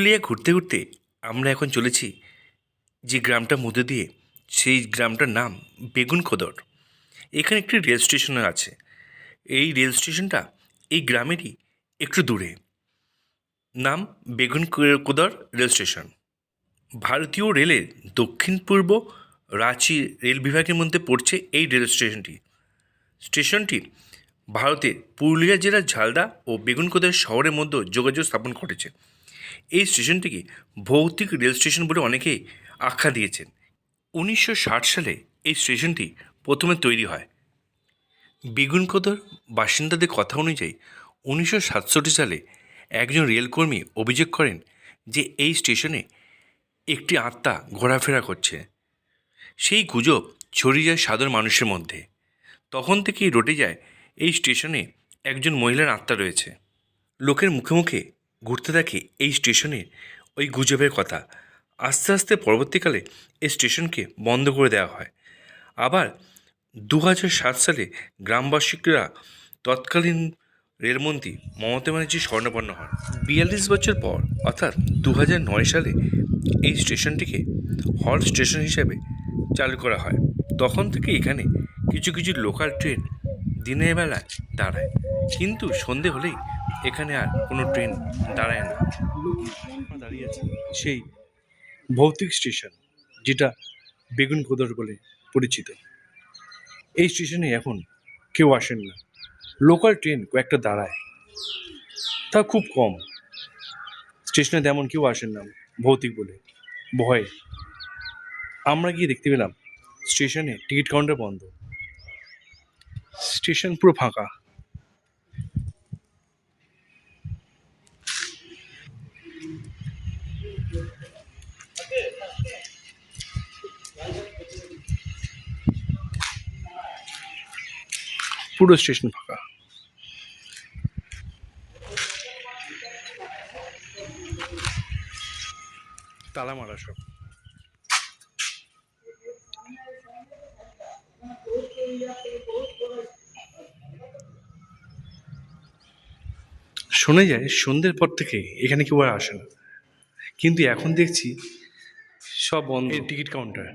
পুরুলিয়া ঘুরতে ঘুরতে আমরা এখন চলেছি যে গ্রামটার মধ্যে দিয়ে, সেই গ্রামটার নাম বেগুনকোদর। এখানে একটি রেল স্টেশন আছে। এই রেল স্টেশনটা এই গ্রামেরই একটু দূরে। নাম বেগুনকোদর রেল স্টেশন। ভারতীয় রেলের দক্ষিণ পূর্ব রাঁচি রেল বিভাগের মধ্যে পড়ছে এই রেল স্টেশনটি। স্টেশনটি ভারতের পুরুলিয়া জেলার ঝালদা ও বেগুনকোদর শহরের মধ্যে যোগাযোগ স্থাপন করেছে। এই স্টেশনটিকে ভৌতিক রেল স্টেশন বলে অনেকেই আখ্যা দিয়েছেন। 1960 সালে এই স্টেশনটি প্রথমে তৈরি হয়। বেগুনকোদর বাসিন্দাদের কথা অনুযায়ী 1967 সালে একজন রেলকর্মী অভিযোগ করেন যে এই স্টেশনে একটি আত্মা ঘোরাফেরা করছে। সেই গুজব ছড়িয়ে যায় সাধারণ মানুষের মধ্যে। তখন থেকেই রটে যায় এই স্টেশনে একজন মহিলার আত্মা রয়েছে। লোকের মুখে মুখে ঘুরতে থাকে এই স্টেশনের ওই গুজবের কথা। আস্তে আস্তে পরবর্তীকালে এই স্টেশনকে বন্ধ করে দেওয়া হয়। আবার 2007 সালে গ্রামবাসীরা তৎকালীন রেলমন্ত্রী মমতা ব্যানার্জি স্বর্ণাপন্ন হন। 42 বছর পর অর্থাৎ 2009 সালে এই স্টেশনটিকে হল্ট স্টেশন হিসেবে চালু করা হয়। তখন থেকে এখানে কিছু কিছু লোকাল ট্রেন দিনের বেলায় দাঁড়ায়, কিন্তু সন্ধে হলেই এখানে আর কোনো ট্রেন দাঁড়ায় না। দাঁড়িয়ে আছে সেই ভৌতিক স্টেশন, যেটা বেগুনকোদর বলে পরিচিত। এই স্টেশনে এখন কেউ আসেন না। লোকাল ট্রেন কয়েকটা দাঁড়ায়, তা খুব কম। স্টেশনে তেমন কেউ আসেন না ভৌতিক বলে ভয়ে। আমরা গিয়ে দেখতে পেলাম স্টেশনে টিকিট কাউন্টার বন্ধ, স্টেশন পুরো ফাঁকা। পুরো স্টেশন ফাঁকা। তালা মারা সব। শোনা যায় সন্ধ্যের পর থেকে এখানে কেউ আর আসে না, কিন্তু এখন দেখছি সব বন্ধ। টিকিট কাউন্টার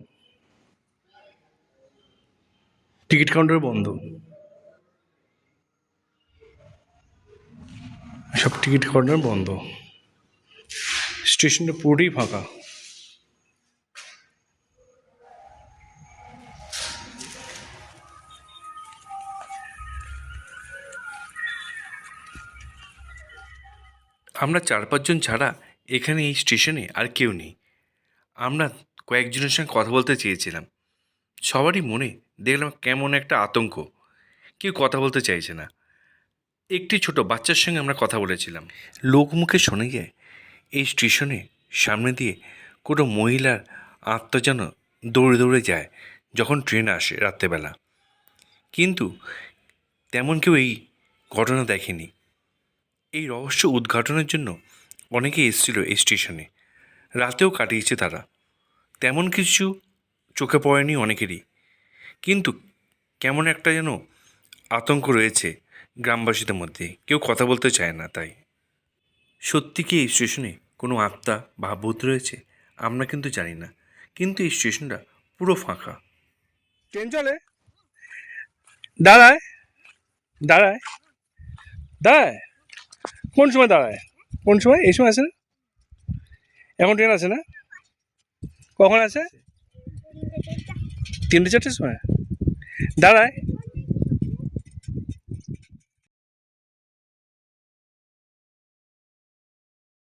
বন্ধ, সব টিকিট কাউন্টার বন্ধ। স্টেশনটা পুরোটাই ফাঁকা। আমরা 4-5 জন ছাড়া এখানে এই স্টেশনে আর কেউ নেই। আমরা কয়েকজনের সঙ্গে কথা বলতে চেয়েছিলাম। সবারই মনে দেখলাম কেমন একটা আতঙ্ক, কেউ কথা বলতে চাইছে না। একটি ছোট বাচ্চার সঙ্গে আমরা কথা বলেছিলাম। লোকমুখে শোনা যায় এই স্টেশনে সামনে দিয়ে কোনো মহিলার আত্মা যেন দৌড়ে দৌড়ে যায় যখন ট্রেন আসে রাত্রেবেলা, কিন্তু তেমন কেউ এই ঘটনা দেখেনি। এই রহস্য উদ্ঘাটনের জন্য অনেকে এসেছিল এই স্টেশনে, রাতেও কাটিয়েছে তারা। তেমন কিছু চোখে পড়েনি অনেকেরই, কিন্তু কেমন একটা যেন আতঙ্ক রয়েছে গ্রামবাসীদের মধ্যে। কেউ কথা বলতে চায় না। তাই সত্যি কি এই স্টেশনে কোনো আত্মা বা ভূত রয়েছে আমরা কিন্তু জানি না, কিন্তু এই স্টেশনটা পুরো ফাঁকা। ট্রেন চলে, দাঁড়ায় দাঁড়ায় দাঁড়ায়। কোন সময় দাঁড়ায়? কোন সময়? এই সময় আসে না? এখন ট্রেন আসে না? কখন আসে? 3টে 4টের সময় দাঁড়ায়।